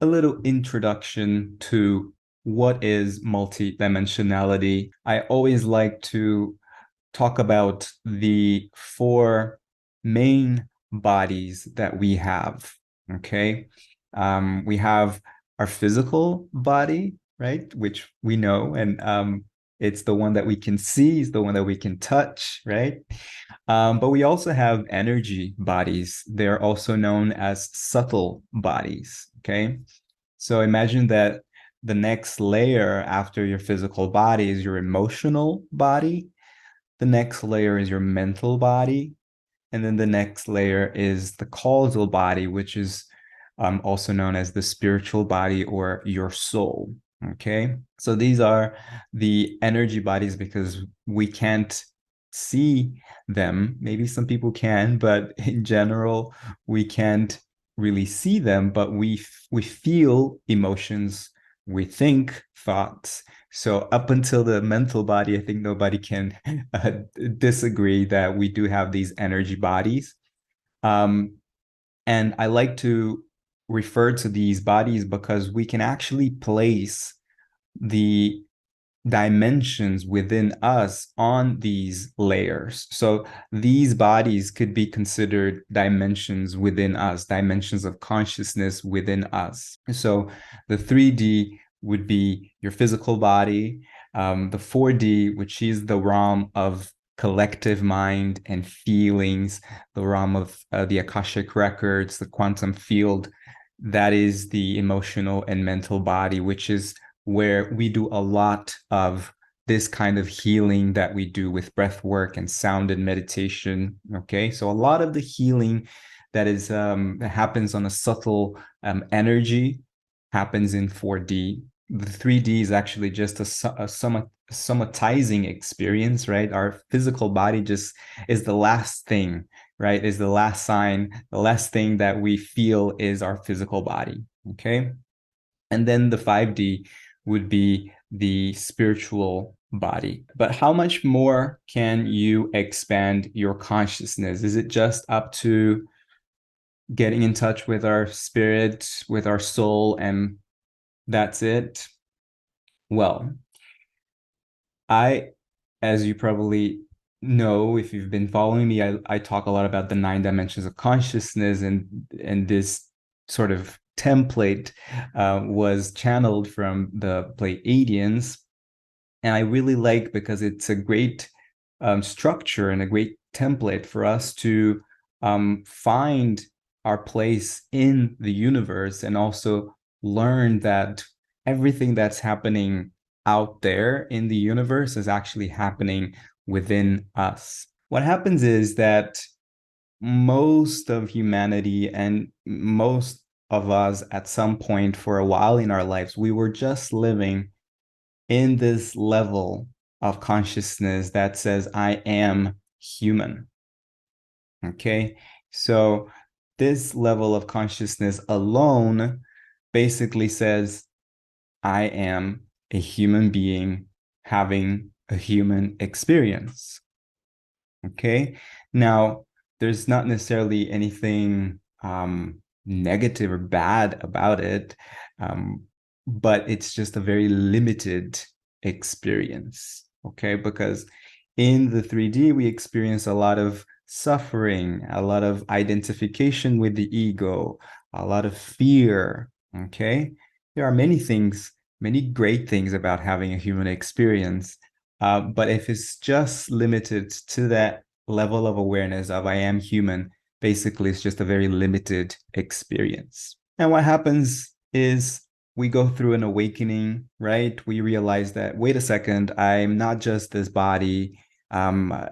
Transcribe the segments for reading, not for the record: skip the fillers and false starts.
a little introduction to what is multidimensionality. I always like to talk about the four main bodies that we have. Okay. We have our physical body, right? Which we know, and it's the one that we can see, it's the one that we can touch, right? But we also have energy bodies. They're also known as subtle bodies. Okay. So imagine that the next layer after your physical body is your emotional body. The next layer is your mental body. And then the next layer is the causal body, which is also known as the spiritual body or your soul. Okay. So these are the energy bodies because we can't see them. Maybe some people can, but in general, we can't really see them, but we feel emotions, we think thoughts. So up until the mental body, I think nobody can uh, disagree that we do have these energy bodies. Um, and I like to refer to these bodies because we can actually place the dimensions within us on these layers. So these bodies could be considered dimensions within us, dimensions of consciousness within us. So the 3D would be your physical body, the 4D, which is the realm of collective mind and feelings, the realm of the Akashic records, the quantum field. That is the emotional and mental body, which is where we do a lot of this kind of healing that we do with breath work and sound and meditation. Okay, so a lot of the healing that happens on a subtle energy happens in 4D. The 3D is actually just a somatizing experience, right? Our physical body just is the last thing, right? Is the last sign, the last thing that we feel is our physical body. Okay. And then the 5D would be the spiritual body. But how much more can you expand your consciousness? Is it just up to getting in touch with our spirit, with our soul, and that's it? Well, I, as you probably know, if you've been following me, I talk a lot about the 9 dimensions of consciousness, and this sort of template was channeled from the Pleiadians, and I really like because it's a great structure and a great template for us to find our place in the universe and also learn that everything that's happening out there in the universe is actually happening within us. What happens is that most of humanity and most of us at some point for a while in our lives, we were just living in this level of consciousness that says, I am human. Okay. So this level of consciousness alone basically says, I am a human being having a human experience. Okay. Now, there's not necessarily anything negative or bad about it, but it's just a very limited experience. Okay. Because in the 3D, we experience a lot of suffering, a lot of identification with the ego, a lot of fear. Okay. There are many things, many great things about having a human experience. But if it's just limited to that level of awareness of I am human, basically it's just a very limited experience. And what happens is we go through an awakening, right? We realize that, wait a second, I'm not just this body. Um,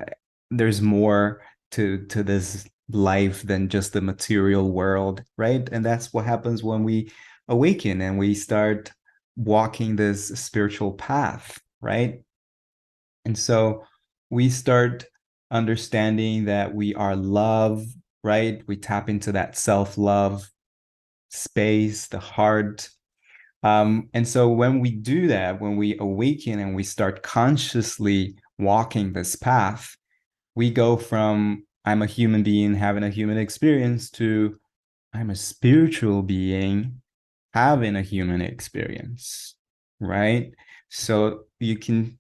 there's more to this life than just the material world, right? And that's what happens when we awaken and we start walking this spiritual path, right? And so we start understanding that we are love, right? We tap into that self-love space, the heart. And so when we do that, when we awaken and we start consciously walking this path, we go from I'm a human being having a human experience to I'm a spiritual being having a human experience, right? So you can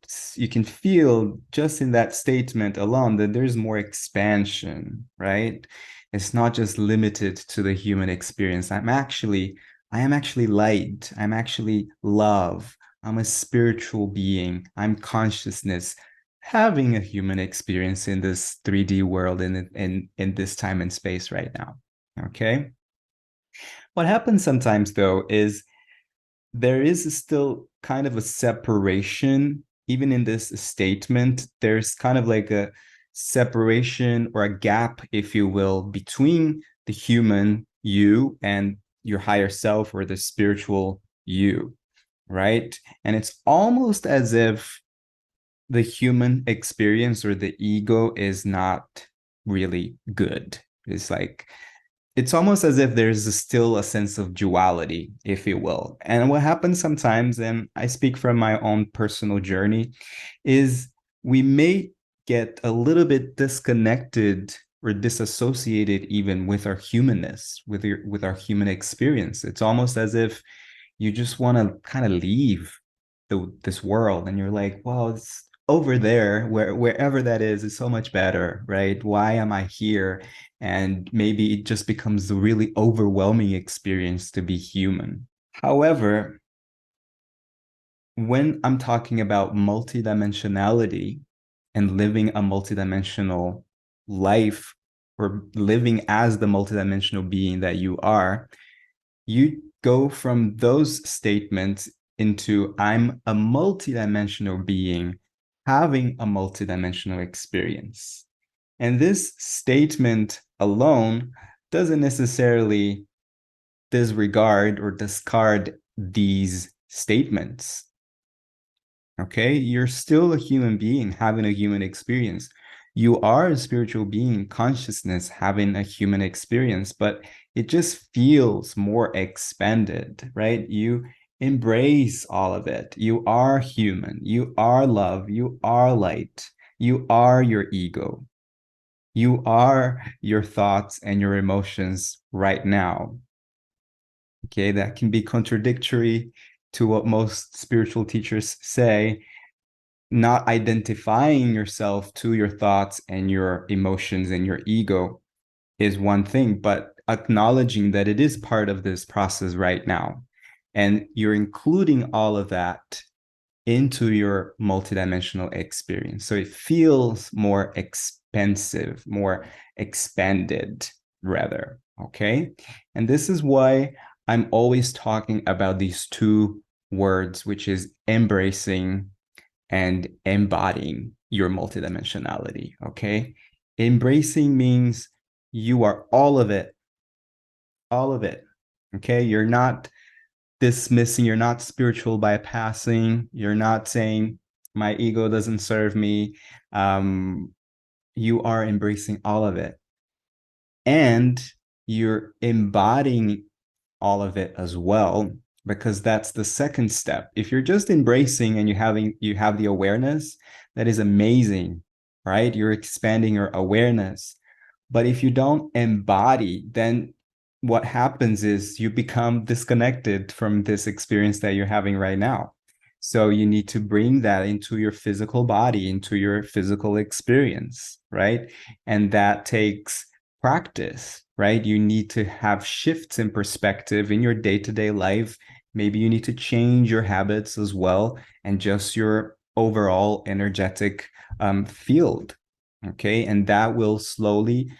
feel just in that statement alone that there's more expansion, right? It's not just limited to the human experience. I am actually light. I'm actually love. I'm a spiritual being. I'm consciousness having a human experience in this 3D world in this time and space right now. Okay. What happens sometimes though is there is still kind of a separation, even in this statement. There's kind of like a separation or a gap, if you will, between the human you and your higher self or the spiritual you, right? And it's almost as if the human experience or the ego is not really good. It's like it's almost as if there's still a sense of duality, if you will. And what happens sometimes, and I speak from my own personal journey, is we may get a little bit disconnected or disassociated even with our humanness, with our human experience. It's almost as if you just want to kind of leave this world and you're like, well, it's over there wherever that is so much better, right? Why am I here? And maybe it just becomes a really overwhelming experience to be human. However, when I'm talking about multidimensionality and living a multidimensional life or living as the multidimensional being that you are, you go from those statements into I'm a multidimensional being having a multidimensional experience. And this statement alone doesn't necessarily disregard or discard these statements. Okay, you're still a human being having a human experience. You are a spiritual being, consciousness having a human experience, but it just feels more expanded, right? You embrace all of it. You are human. You are love. You are light. You are your ego. You are your thoughts and your emotions right now. Okay, that can be contradictory to what most spiritual teachers say. Not identifying yourself to your thoughts and your emotions and your ego is one thing, but acknowledging that it is part of this process right now. And you're including all of that into your multidimensional experience. So it feels more expensive, more expanded, rather. Okay. And this is why I'm always talking about these two words, which is embracing and embodying your multidimensionality. Okay. Embracing means you are all of it, all of it. Okay. You're not dismissing, you're not spiritual bypassing, you're not saying my ego doesn't serve me. Um, you are embracing all of it. And you're embodying all of it as well, because that's the second step. If you're just embracing and you have the awareness, that is amazing, right? You're expanding your awareness. But if you don't embody, then what happens is you become disconnected from this experience that you're having right now. So you need to bring that into your physical body, into your physical experience, right? And that takes practice, right? You need to have shifts in perspective in your day-to-day life. Maybe you need to change your habits as well and just your overall energetic field. Okay. And that will slowly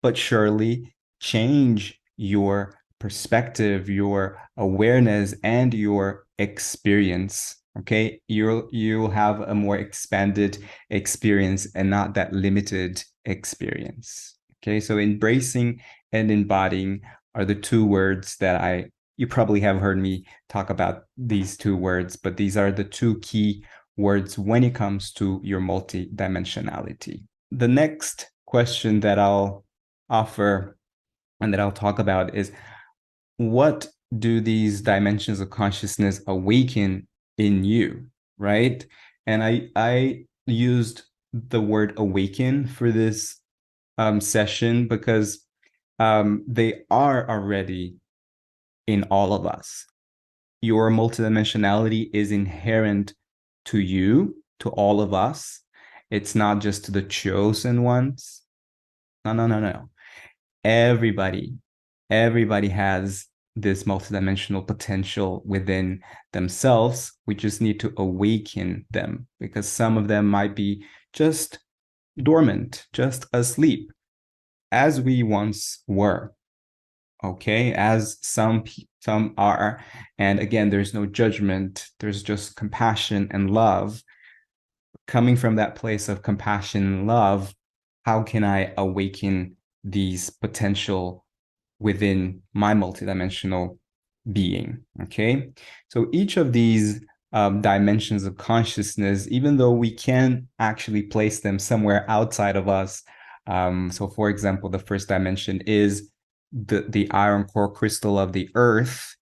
but surely change your perspective, your awareness, and your experience. Okay. You'll have a more expanded experience and not that limited experience. Okay, so embracing and embodying are the two words that you probably have heard me talk about these two words, but these are the two key words when it comes to your multidimensionality. The next question that I'll offer and that I'll talk about is what do these dimensions of consciousness awaken in you, right? And I used the word awaken for this session because they are already in all of us. your multidimensionality is inherent to you, to all of us. It's not just to the chosen ones. No, no, no, no. Everybody has this multidimensional potential within themselves. We just need to awaken them, because some of them might be just dormant, just asleep, as we once were. Okay, as some are. And again, there's no judgment, there's just compassion and love. Coming from that place of compassion and love, how can I awaken these potential within my multidimensional being? Okay, so each of these dimensions of consciousness, even though we can actually place them somewhere outside of us. So for example, the first dimension is the iron core crystal of the earth.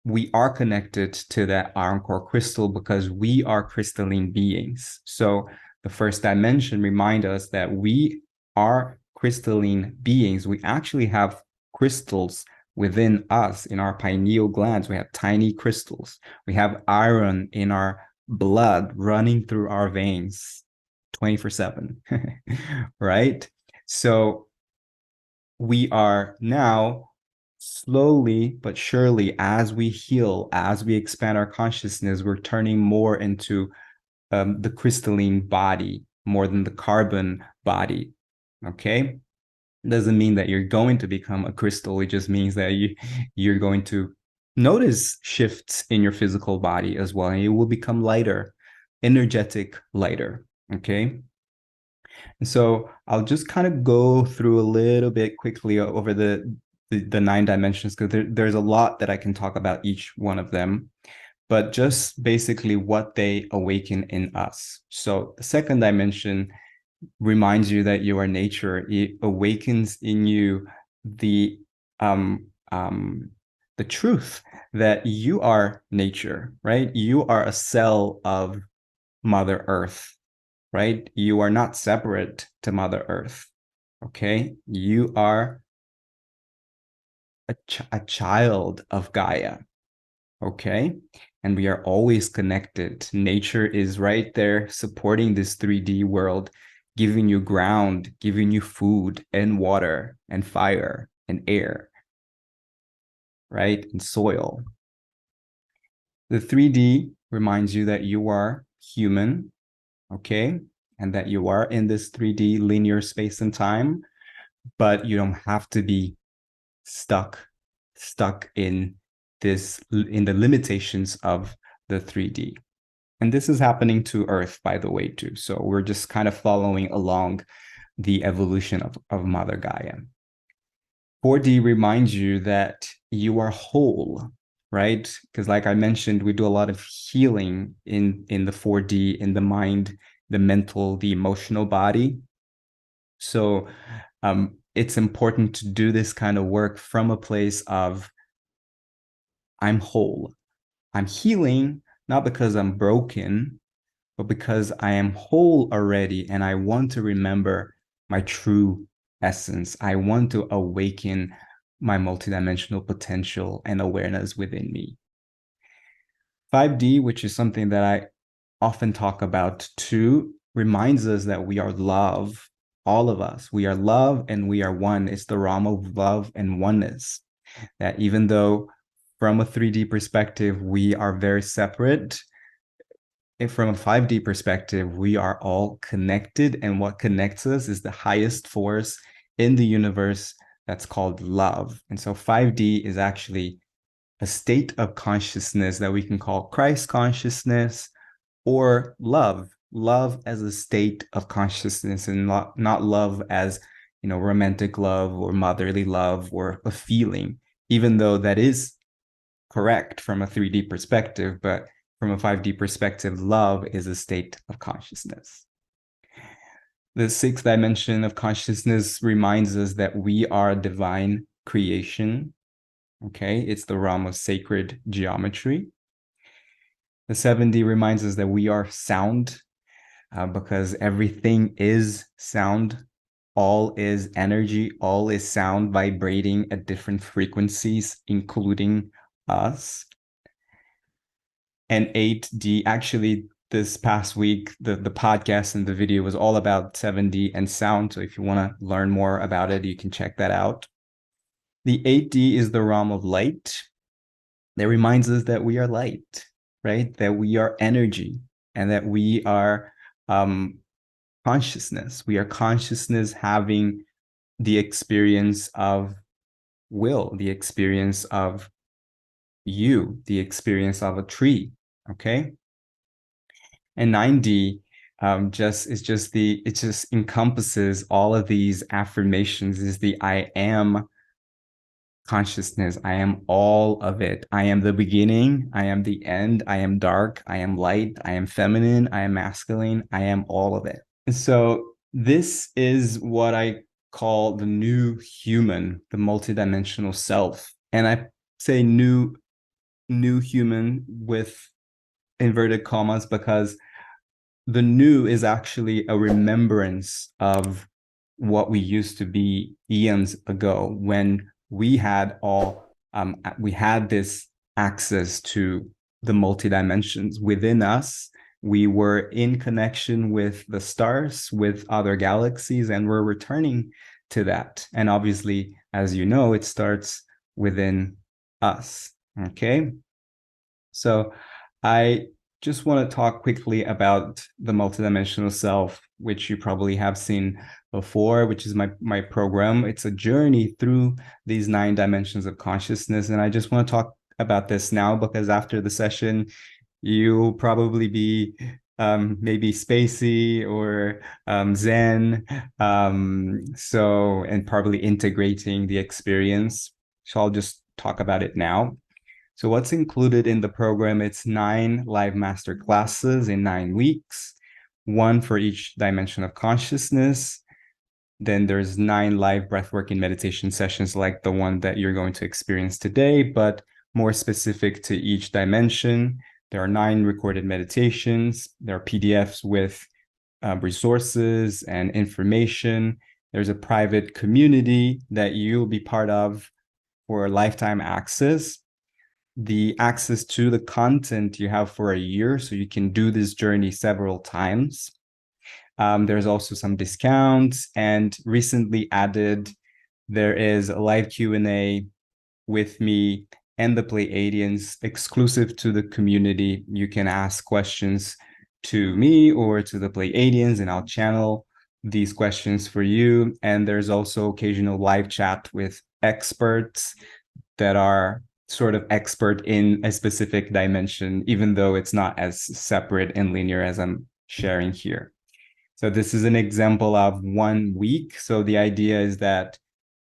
We are connected to that iron core crystal because we are crystalline beings. So the first dimension reminds us that we are crystalline beings. We actually have crystals within us. In our pineal glands, we have tiny crystals. We have iron in our blood running through our veins 24/7, right? So we are now slowly but surely, as we heal, as we expand our consciousness, we're turning more into the crystalline body more than the carbon body. Okay, doesn't mean that you're going to become a crystal. It just means that you're going to notice shifts in your physical body as well, and it will become lighter, energetic, lighter. Okay. And so I'll just kind of go through a little bit quickly over the 9 dimensions, because there's a lot that I can talk about each one of them, but just basically what they awaken in us. So the second dimension reminds you that you are nature. It awakens in you the um the truth that you are nature, right? You are a cell of Mother Earth, right? You are not separate to Mother Earth. Okay, you are a child of Gaia. Okay, and we are always connected. Nature is right there supporting this 3D world, giving you ground, giving you food and water and fire and air, right? And soil. The 3D reminds you that you are human, okay? And that you are in this 3D linear space and time, but you don't have to be stuck in the limitations of the 3D. And this is happening to Earth, by the way, too. So we're just kind of following along the evolution of Mother Gaia. 4D reminds you that you are whole, right? Because like I mentioned, we do a lot of healing in the 4D, in the mind, the mental, the emotional body. So it's important to do this kind of work from a place of I'm whole. I'm healing, not because I'm broken, but because I am whole already, and I want to remember my true essence. I want to awaken my multidimensional potential and awareness within me. 5D, which is something that I often talk about too, reminds us that we are love, all of us. We are love and we are one. It's the realm of love and oneness. That even though from a 3D perspective, we are very separate, and from a 5D perspective, we are all connected. And what connects us is the highest force in the universe that's called love. And so 5D is actually a state of consciousness that we can call Christ consciousness or love. Love as a state of consciousness, and not love as, romantic love or motherly love or a feeling, even though that is correct from a 3D perspective. But from a 5D perspective, love is a state of consciousness. The 6th dimension of consciousness reminds us that we are divine creation. Okay, it's the realm of sacred geometry. The 7D reminds us that we are sound, because everything is sound. All is energy, all is sound vibrating at different frequencies, including us. And 8D, actually, this past week, the podcast and the video was all about 7D and sound. So if you want to learn more about it, you can check that out. The 8D is the realm of light. That reminds us that we are light, right? That we are energy, and that we are consciousness. We are consciousness having the experience of will, the experience of you, the experience of a tree. Okay. And 9D it just encompasses all of these affirmations, is the I am consciousness. I am all of it. I am the beginning. I am the end. I am dark. I am light. I am feminine. I am masculine. I am all of it. And so this is what I call the new human, the multidimensional self. And I say new human with inverted commas because the new is actually a remembrance of what we used to be eons ago, when we had this access to the multi-dimensions within us. We were in connection with the stars, with other galaxies, and we're returning to that. And obviously, as you know, it starts within us. Okay. So I just want to talk quickly about the multidimensional self, which you probably have seen before, which is my program. It's a journey through these 9 dimensions of consciousness. And I just want to talk about this now, because after the session, you'll probably be maybe spacey or Zen. And probably integrating the experience. So I'll just talk about it now. So what's included in the program? It's 9 live master classes in 9 weeks, 1 for each dimension of consciousness. Then there's 9 live breathwork and meditation sessions like the one that you're going to experience today, but more specific to each dimension. There are 9 recorded meditations. There are PDFs with resources and information. There's a private community that you'll be part of for lifetime access. The access to the content you have for a year, so you can do this journey several times. There's also some discounts, and recently added, there is a live Q&A with me and the Pleiadians exclusive to the community. You can ask questions to me or to the Pleiadians, and I'll channel these questions for you. And there's also occasional live chat with experts that are sort of expert in a specific dimension, even though it's not as separate and linear as I'm sharing here. So this is an example of 1 week. So the idea is that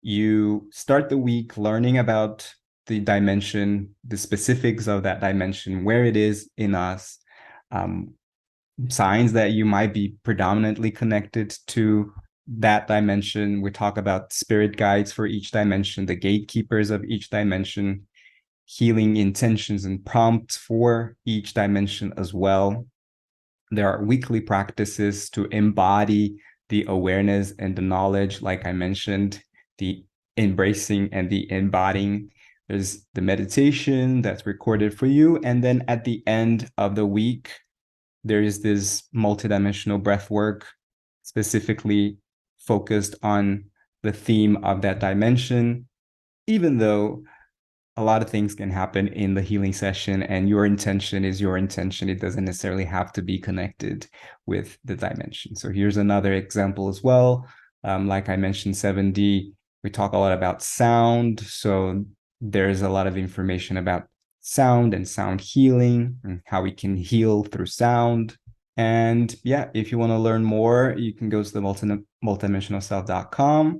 you start the week learning about the dimension, the specifics of that dimension, where it is in us, signs that you might be predominantly connected to that dimension. We talk about spirit guides for each dimension, the gatekeepers of each dimension, healing intentions and prompts for each dimension as well. There are weekly practices to embody the awareness and the knowledge, like I mentioned, the embracing and the embodying. There's the meditation that's recorded for you. And then at the end of the week, there is this multidimensional breath work specifically focused on the theme of that dimension, even though a lot of things can happen in the healing session, and your intention is your intention. It doesn't necessarily have to be connected with the dimension. So here's another example as well. Like I mentioned, 7D, we talk a lot about sound. So there's a lot of information about sound and sound healing and how we can heal through sound. And yeah, if you want to learn more, you can go to the multidimensionalself.com.